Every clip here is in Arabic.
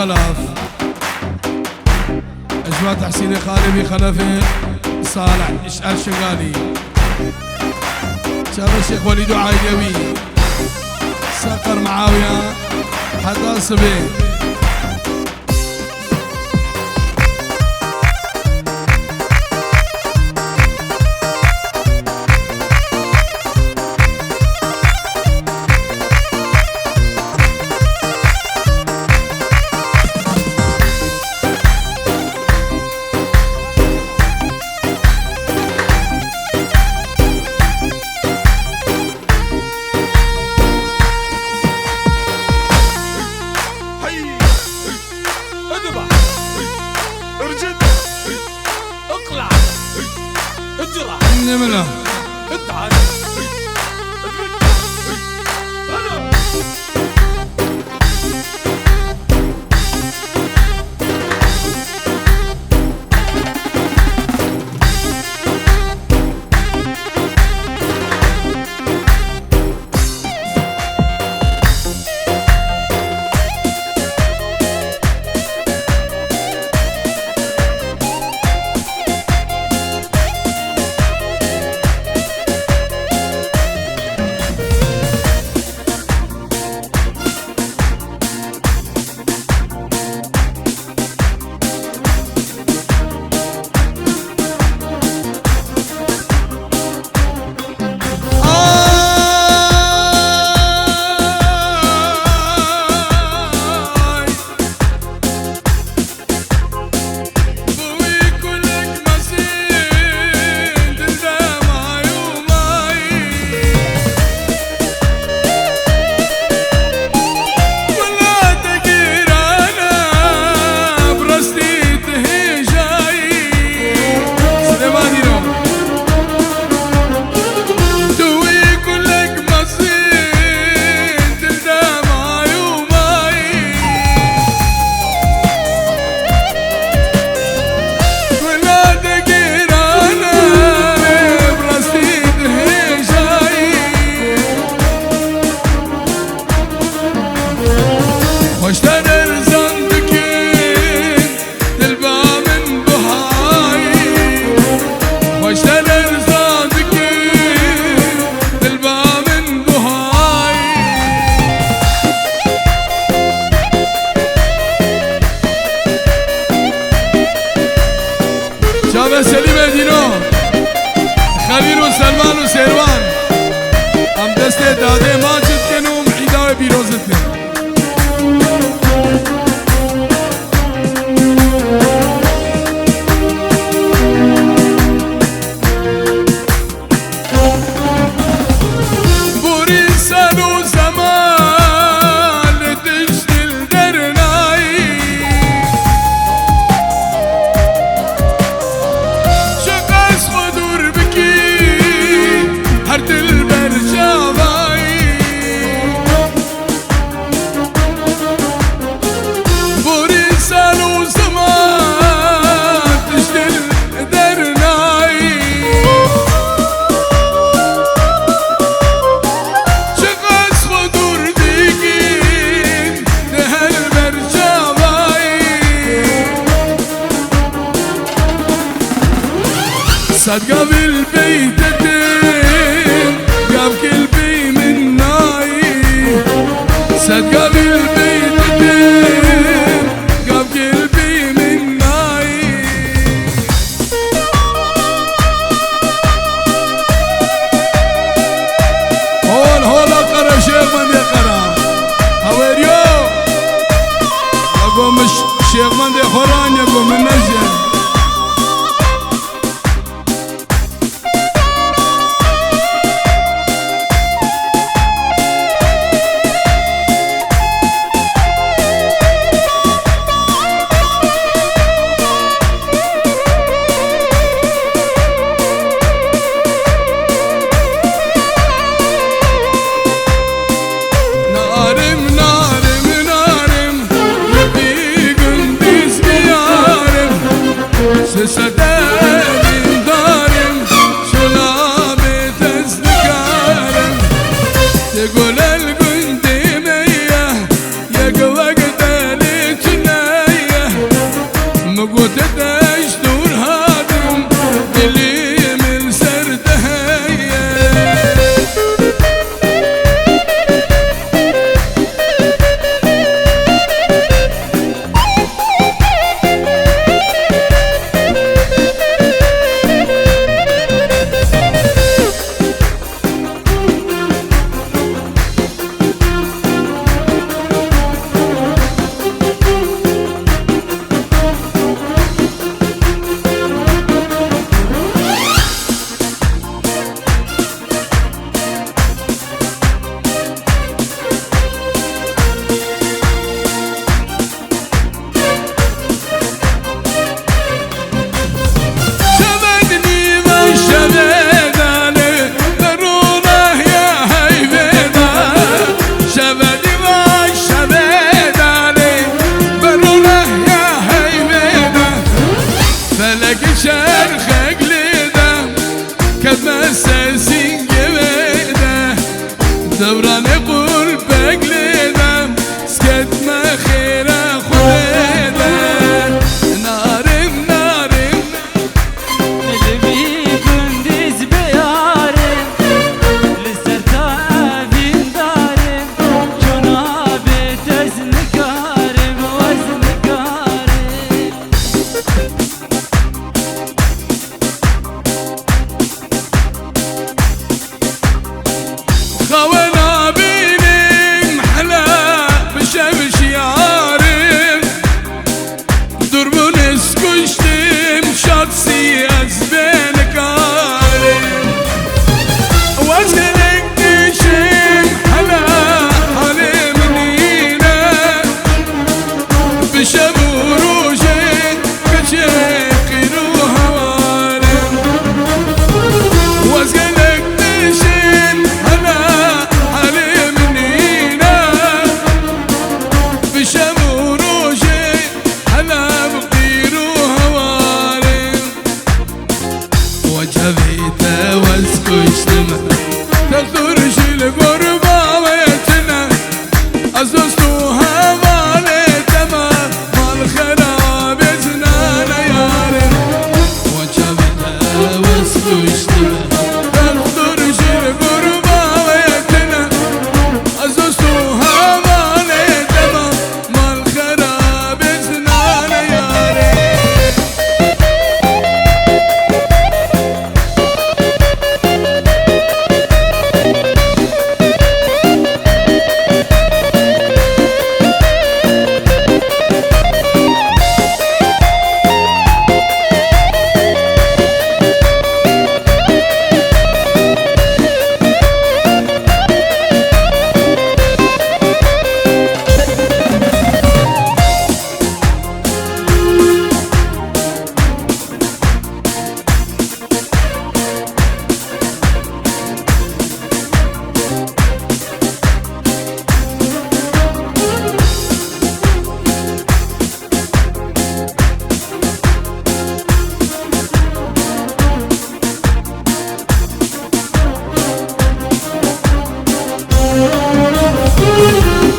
خلف اجمات حسيني خالبي خلفي صالح اشعل شغالي شاب الشيخ وليد عايدوي سقر معاوية حتى صبي نملة تعال شاب سليم دينو خليل وسلمان وسيروان ام دسته داده ماجد كنوم عيدا وبيروزتن صدقة بالبيت تتم قام قلبي من ناي صدقة بالبيت تتم قام قلبي من ناي هول اقرا شيخ من يقرا هاويريو يقوم الشيخ من دي خوران يقوم النجم تقول القنديمية يقوى قتالي فلك شرخك لده كما ساسين جبده دوران قلبك لده سكت ما خيره خده نارم نارم قلبي كندز بيارم لسرتا أبين دارم جنابي تزن كارم وزن كارم خوانا بيني محلى بشمش يارم دربون اسكشتم شخصي ازبين كارم وزنك تشم حلا حلي منينا بشبو روجك كشيقي روحوارم وزنك تشم حلا حلي منينا بشبو روجك حلا بقيرو هوارم وجبيته واسكشتم تخرج الغربة ويتنا أزوستوها مالتما مال خراب زنانا يارم وجبيته واسكشتم تخرج الغربة ويتنا أزوستوها مالتما مال خراب زنانا يارم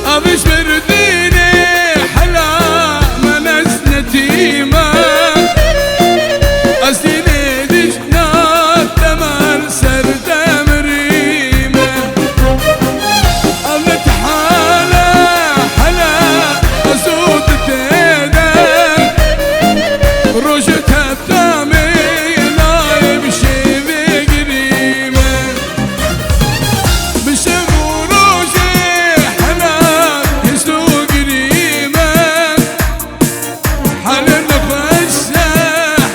أبش برديني حلا منس نتيمة أسيني دشنا تمر سرد مريمة أمت حالا حلا أسود تيدا رشتها بتامي نايب شيبي قريمة بشمو روجي حلا يسلو قريمة حلا نخشة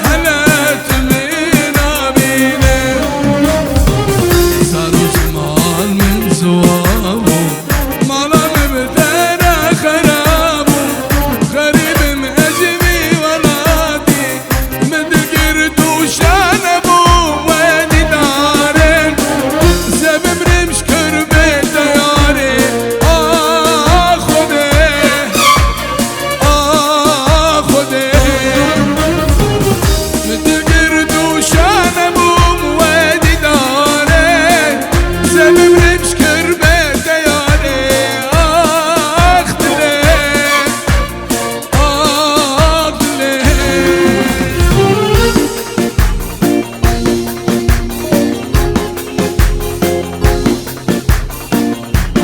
حلا تمينا بينا صاروا جمال من زوابه مالا مبدانا خرابه غريب مأجمي ولادي مدقرت وشانبو وادي دارن سبب رمش كربي دياري خده خده مدقرت وشانبو وادي دارن سبب رمش كربي دياري اختلي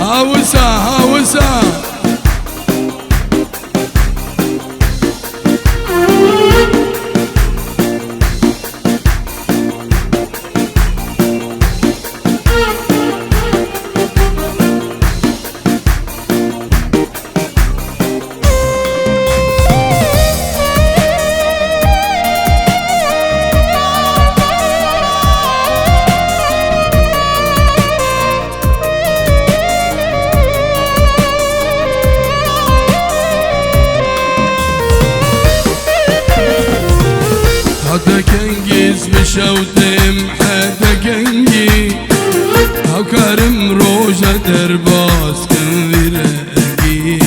هاوسا هاوسا حدا كنجز بشوتم حدا كنجي هاو كارم روجا درباس كن ورقي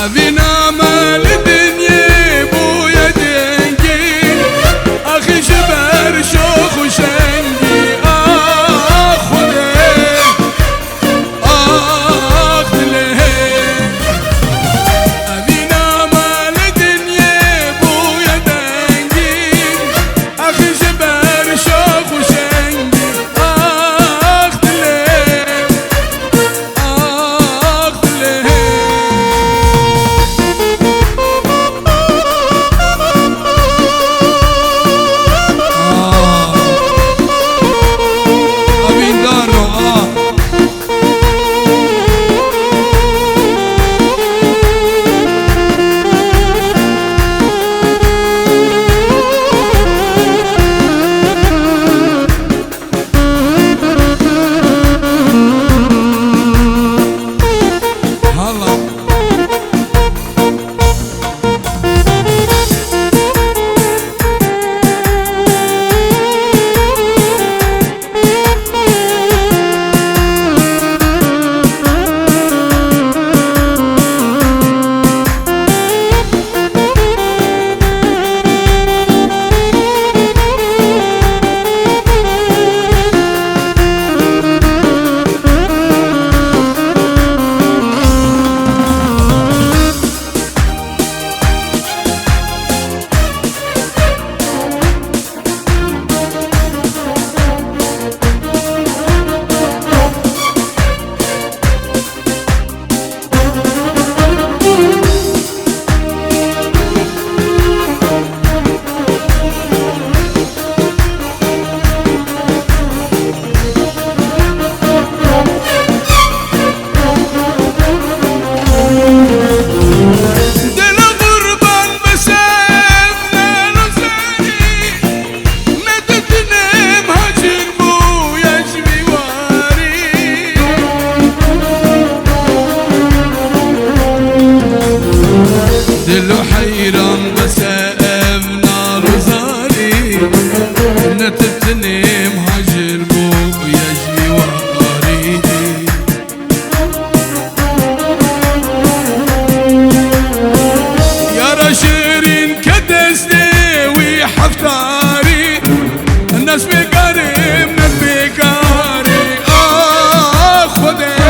أبينا مال الدنيا بويا دنجي أخي جبر شوخ وشنجي دلو حيران بسقف نار وزاري نتتني مهاجر بو يجري واري يا رشيرين كدسني وحفتاري الناس بقاري من بقاري خدي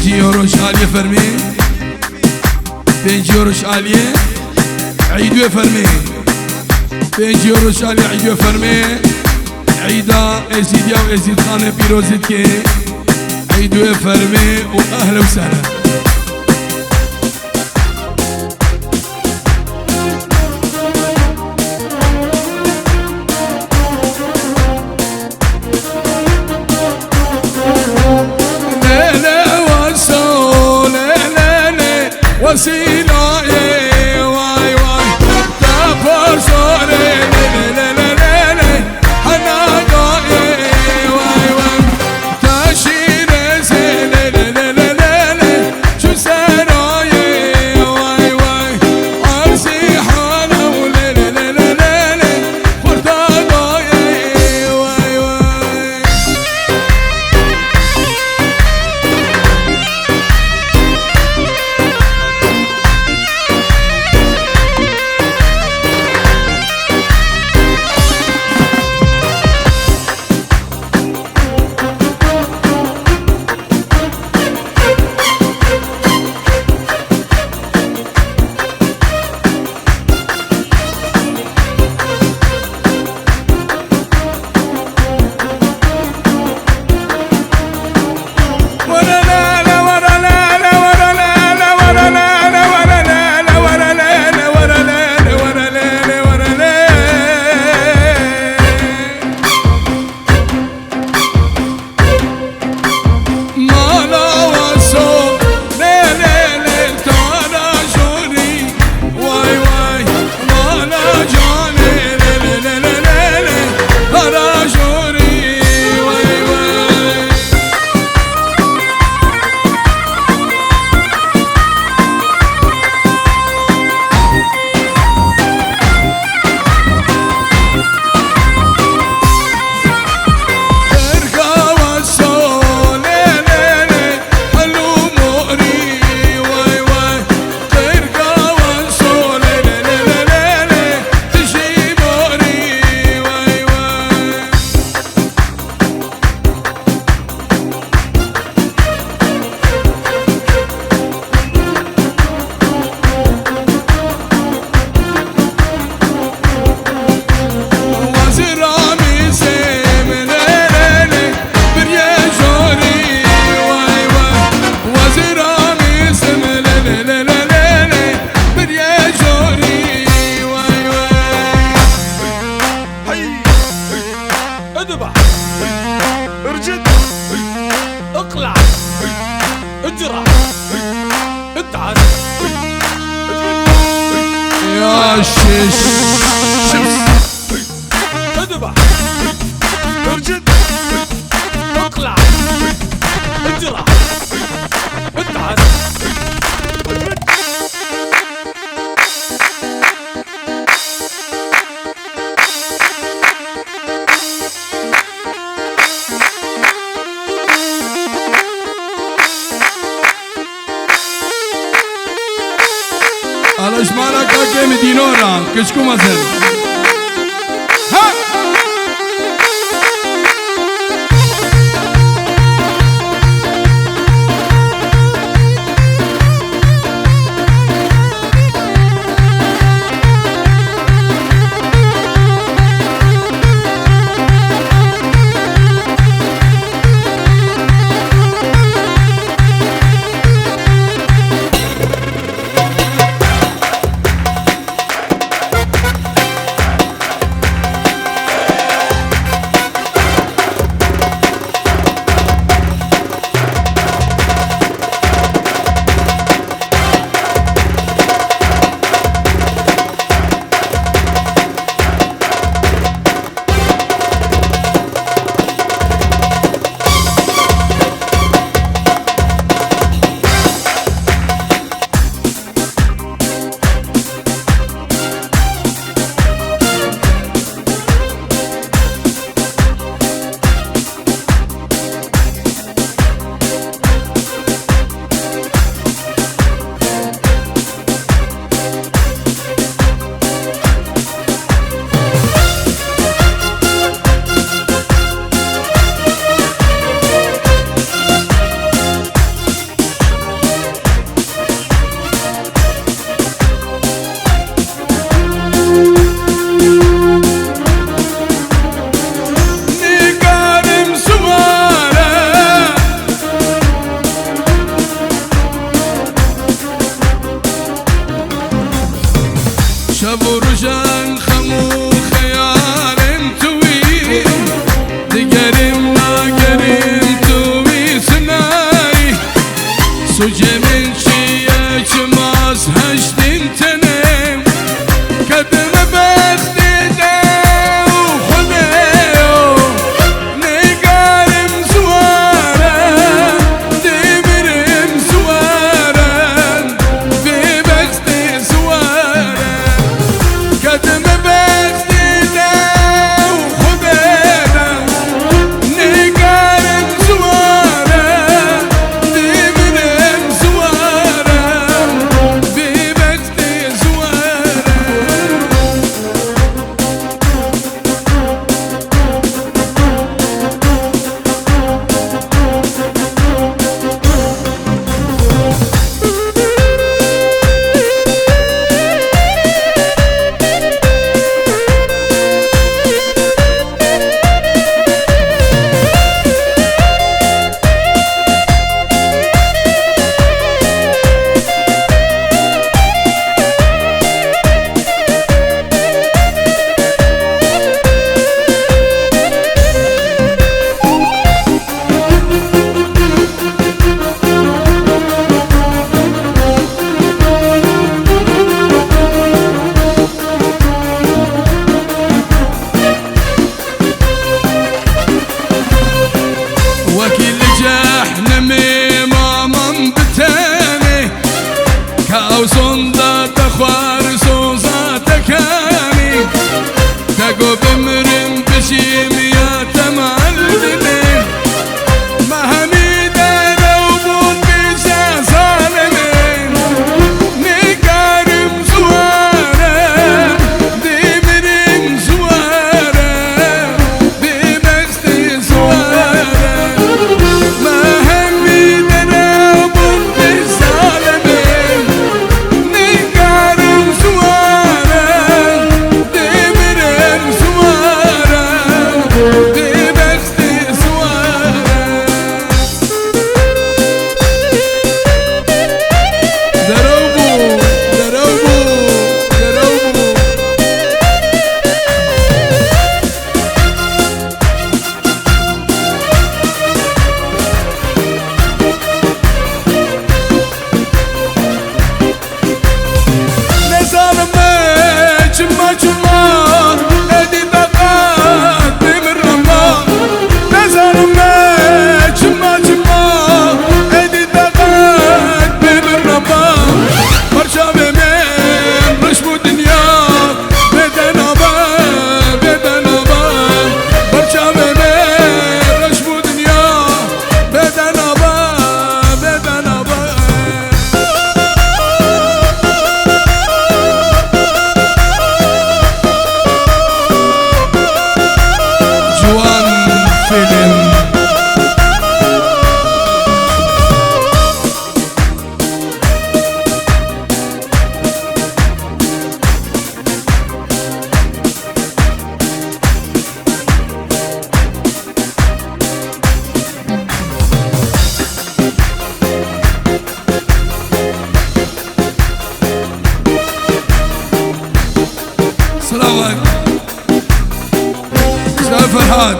€5 شالية فرمي 5 شالية عيدو فرمي 5 شالية عيدو فرمي عيدا ازيديا وازيد خانة بيروزت كي عيدو فرمي واهلا وسهلا وسيلة واي واي تفر صوري أنا ضايع واي واي تشير زين شو سراي واي واي أرسي حالا فردا ضايع واي واي ارجد اقلع اجرع اتعس يا شيش اذبح ارجد اقلع اجرع اتعس على شمالك كم دينورا كشكو مثلا ها شبرجان خمو خيارم توي دقرم ناقرم توي سناي سوجي من شيا جماز هشتين تنم كدم بختي داو خديو نقارم زوارا دمرم زوارا في بختي زوارا كدم بختي داو خديو نقارم زوارا دمرم زوارا في بختي زوارا وكيل جحنمي ماما بتاني كاوسون دا تخوار سوزا تكاني تاقو بمرم بشيم يا تمالدني ما همي داروبون بيشا ظالمين نقارم زوارا دمرم زوارا بمختي زوارا ما همي داروبون بيشالمين نقارم زوارا دمرم زوارا بمختي زوارا دروبو دروبو دروبو نزال ما جما جما ادي دقات بمرما نزال ما جما جما ادي دقات بمرما برشا من رشمو دنيا بدنابا بدنابا برشا من رشمو دنيا بدنابا بدنابا جوان فيلم سلام عليكم استاذ فرحات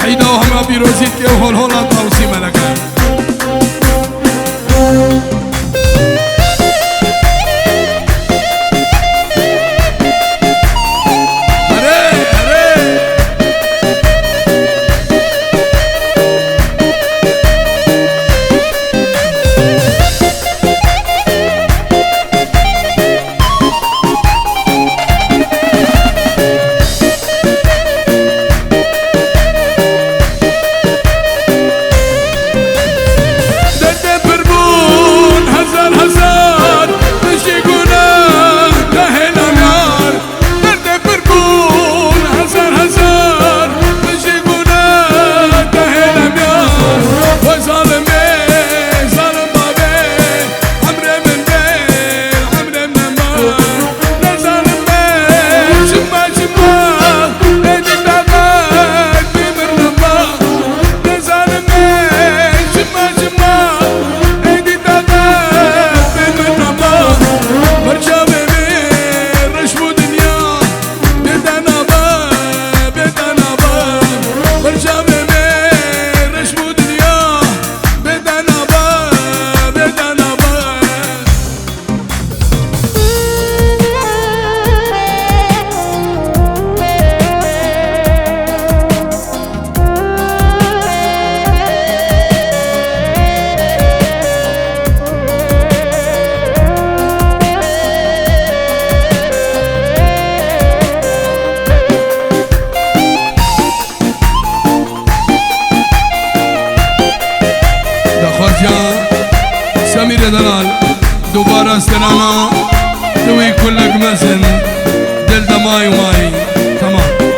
عيدا وهم بيروزيت كي هول هولا توصي ملكان سمير دلال دوباره استرانا توی كلك مزن دل دماي وماي تمام.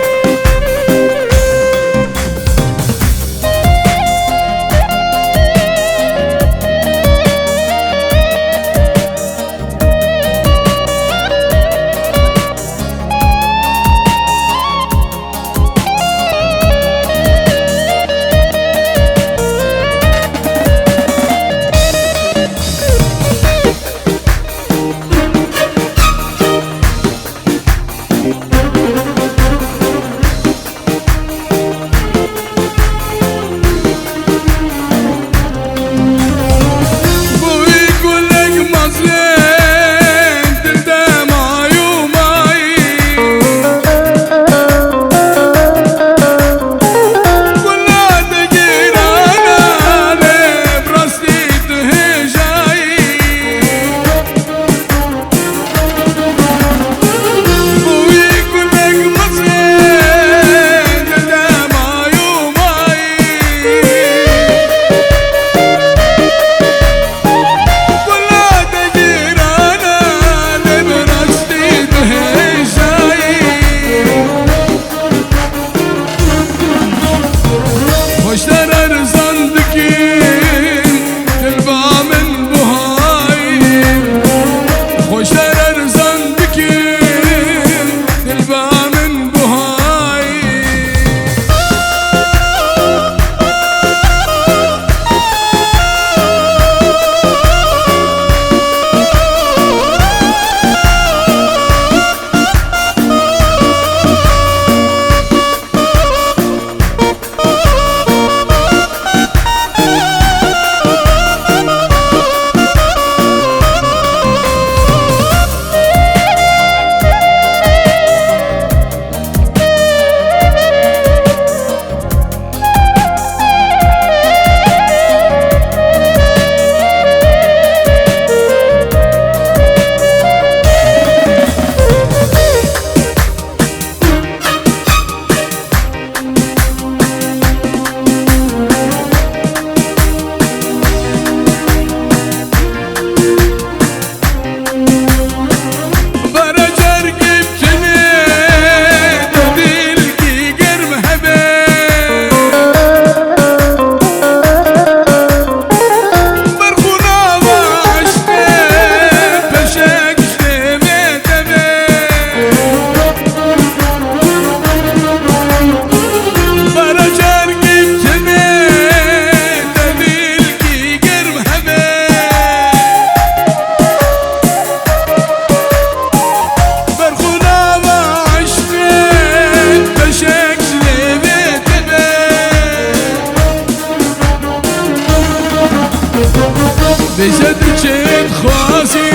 بجد خواسي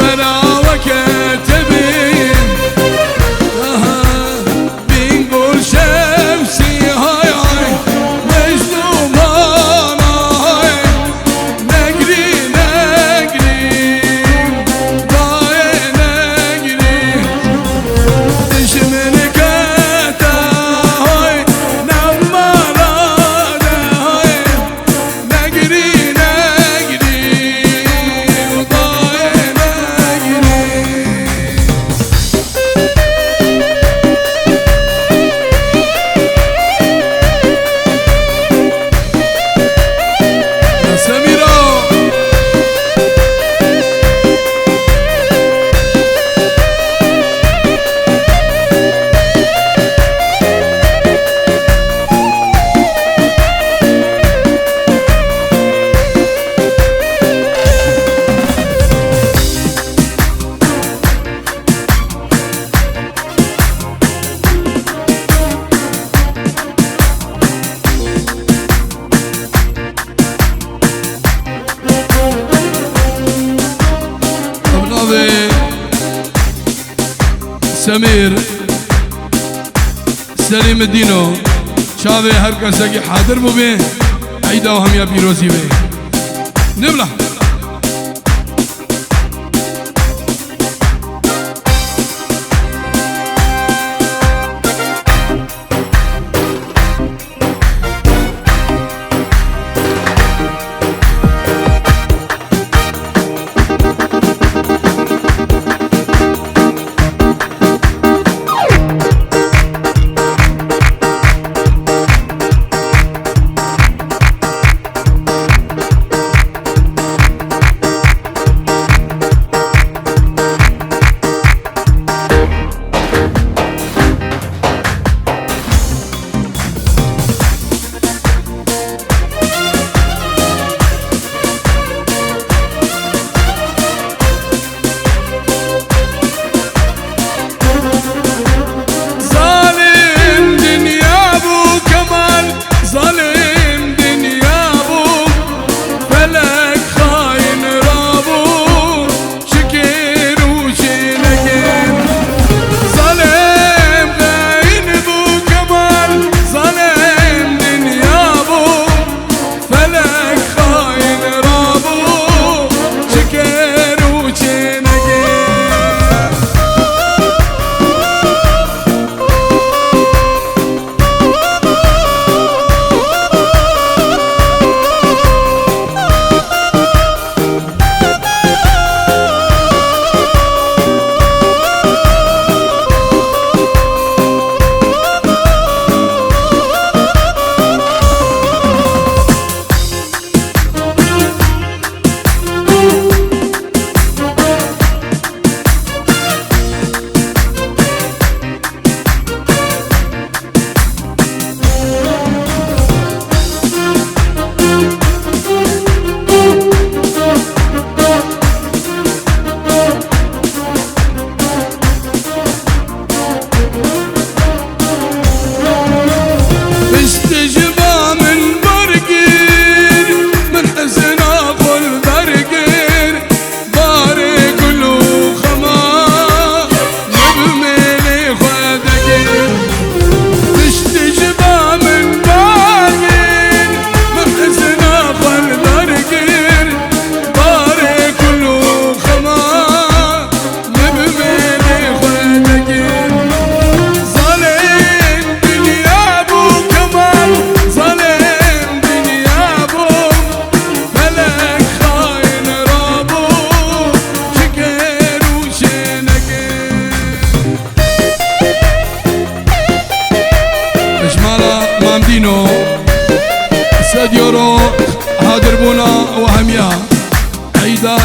براوك تبين بنقول شمسي هاي هاي مجنون هاي نقري نقري ضاي نقري تشمن كاتا هاي نمارا هاي نقري سمير سليم الدينو شاوي هر کسی حاضر بو به عیدا و هم یا پیروزی به نبلا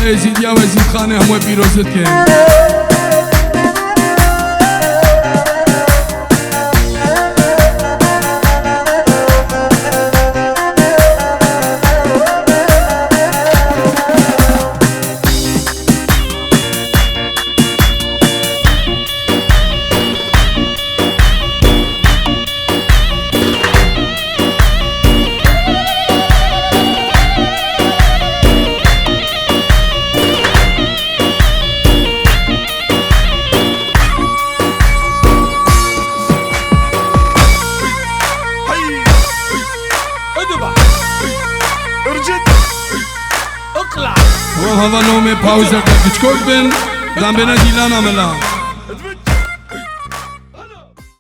ازیدیا و ازید خانه همه پیروزت که اقلع و هوا نوم پاوزه که کچکوک بین دم بنا دیلان عملا